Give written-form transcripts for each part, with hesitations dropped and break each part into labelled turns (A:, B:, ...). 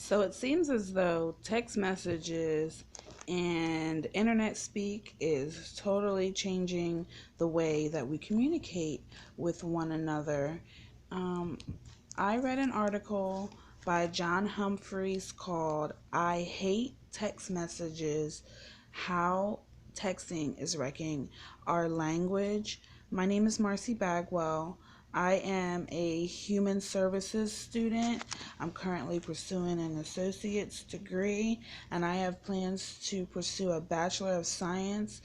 A: So it seems as though text messages and internet speak is totally changing the way that we communicate with one another. Um, I read an article by John Humphreys called I Hate Text Messages: How Texting is Wrecking Our Language. My name is Marcy Bagwell. I am a human services student. I'm currently pursuing an associate's degree, and I have plans to pursue a Bachelor of Science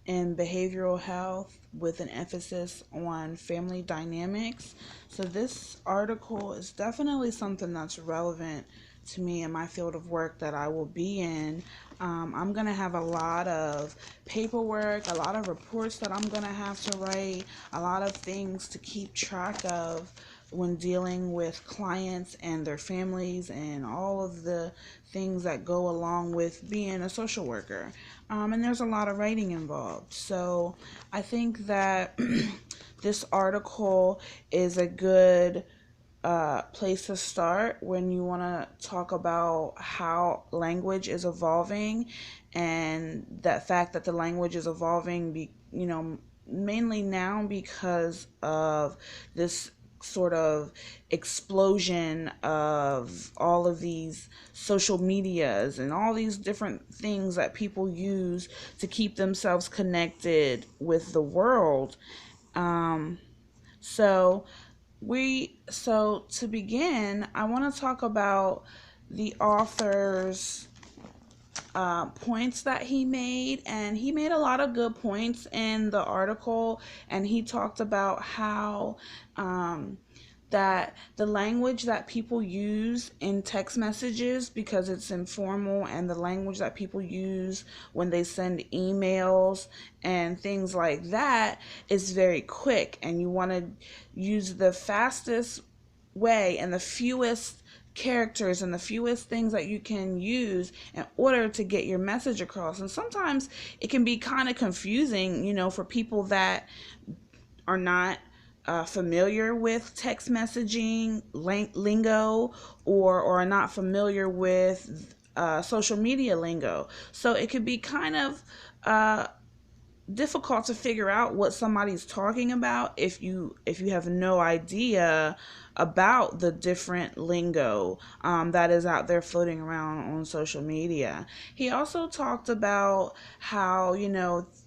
A: in behavioral health with an emphasis on family dynamics. So, this article is definitely something that's relevant to me in my field of work that I will be in. I'm going to have a lot of paperwork, a lot of reports that I'm going to have to write, a lot of things to keep track of when dealing with clients and their families and all of the things that go along with being a social worker. And there's a lot of writing involved. So I think that this article is a good place to start when you want to talk about how language is evolving, and that fact that the language is evolving, mainly now because of this sort of explosion of all of these social medias and all these different things that people use to keep themselves connected with the world. Um, so so to begin, I want to talk about the author's points that he made, and he made a lot of good points in the article. And he talked about how um, that the language that people use in text messages, because it's informal, and the language that people use when they send emails and things like that is very quick, and you want to use the fastest way and the fewest characters and the fewest things that you can use in order to get your message across. And sometimes it can be kind of confusing, for people that are not familiar with text messaging lingo, or are not familiar with social media lingo. So it could be kind of difficult to figure out what somebody's talking about if you have no idea about the different lingo that is out there floating around on social media. He also talked about how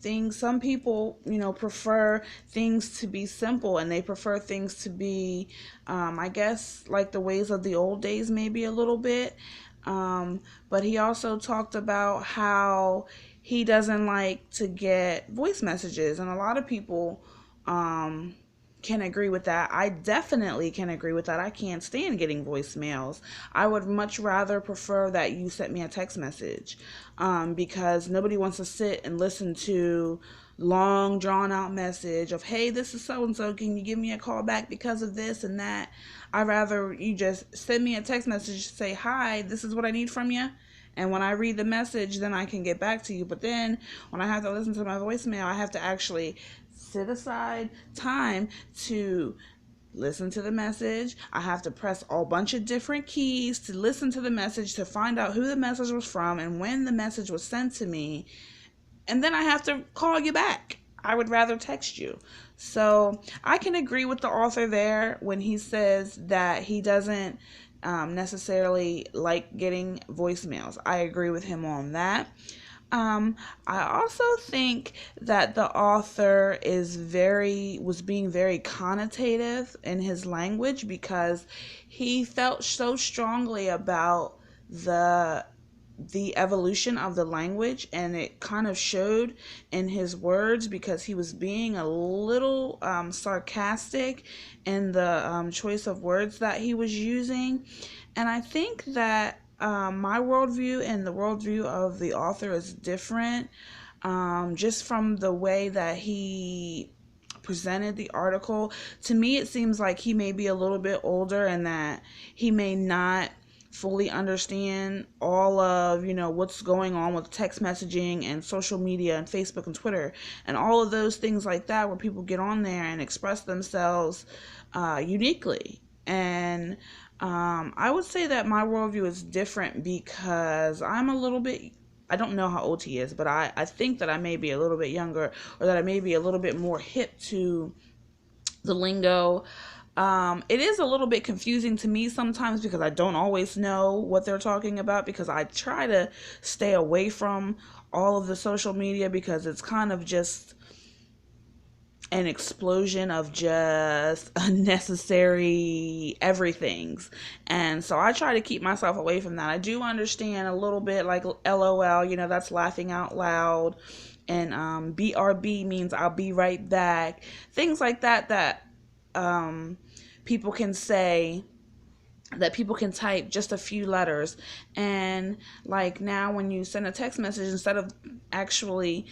A: things, some people prefer things to be simple, and they prefer things to be I guess like the ways of the old days, maybe a little bit. But he also talked about how he doesn't like to get voice messages, and a lot of people um, can agree with that. I definitely can agree with that. I can't stand getting voicemails. I would much rather prefer that you sent me a text message, because nobody wants to sit and listen to long drawn out message of, hey, this is so and so, can you give me a call back because of this and that. I'd rather you just send me a text message, say, hi, this is what I need from you, and when I read the message, then I can get back to you. But then when I have to listen to my voicemail, I have to actually set aside time to listen to the message. I have to press a bunch of different keys to listen to the message, to find out who the message was from and when the message was sent to me. And then I have to call you back. I would rather text you. So I can agree with the author there when he says that he doesn't necessarily like getting voicemails. I agree with him on that. I also think that the author was being very connotative in his language, because he felt so strongly about the the evolution of the language, and it kind of showed in his words, because he was being a little sarcastic in the choice of words that he was using. And I think that my worldview and the worldview of the author is different, just from the way that he presented the article. To me, it seems like he may be a little bit older, and that he may not fully understand all of what's going on with text messaging and social media and Facebook and Twitter and all of those things like that, where people get on there and express themselves uniquely. And I would say that my worldview is different because I'm a little bit, I don't know how old he is, but I think that I may be a little bit younger, or that I may be a little bit more hip to the lingo. It is a little bit confusing to me sometimes because I don't always know what they're talking about, because I try to stay away from all of the social media because it's kind of just an explosion of just unnecessary everythings. And so I try to keep myself away from that. I do understand a little bit, like LOL, that's laughing out loud. And BRB means I'll be right back. Things like that, that people can say, that people can type just a few letters. And like now when you send a text message, instead of actually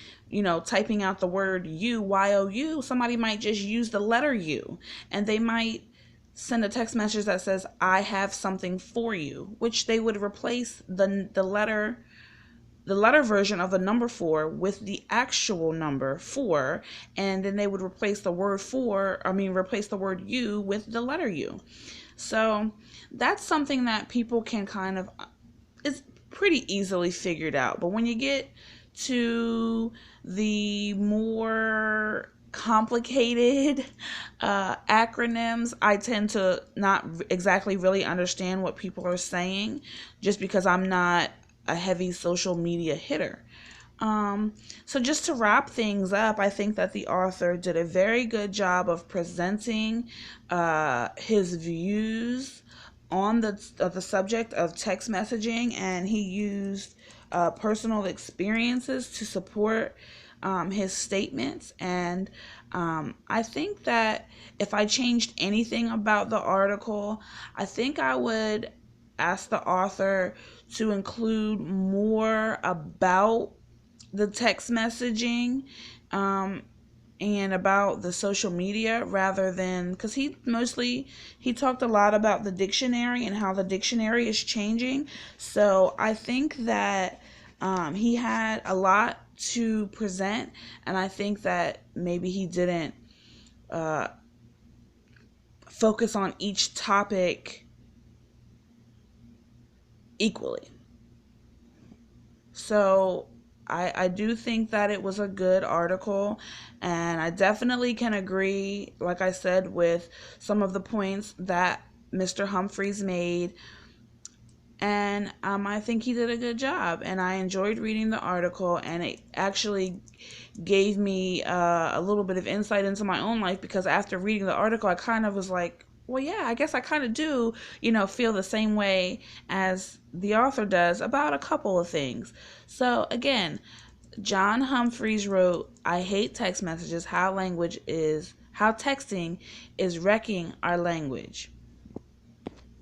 A: typing out the word you, somebody might just use the letter U, and they might send a text message that says I have something for you, which they would replace the letter version of the number 4 with the actual number 4, and then they would replace the word replace the word you with the letter U. So that's something that people can kind of, it's pretty easily figured out. But when you get to the more complicated acronyms, I tend to not exactly really understand what people are saying, just because I'm not a heavy social media hitter. So just to wrap things up, I think that the author did a very good job of presenting his views on the subject of text messaging, and he used personal experiences to support his statements. And I think that if I changed anything about the article, I think I would ask the author to include more about the text messaging and about the social media, rather than, because he talked a lot about the dictionary and how the dictionary is changing. So I think that he had a lot to present, and I think that maybe he didn't focus on each topic equally. So I do think that it was a good article, and I definitely can agree, like I said, with some of the points that Mr. Humphreys made. And I think he did a good job, and I enjoyed reading the article, and it actually gave me a little bit of insight into my own life, because after reading the article, I kind of was like, well, yeah, I guess I kind of do, feel the same way as the author does about a couple of things. So again, John Humphreys wrote, I hate text messages, how texting is wrecking our language.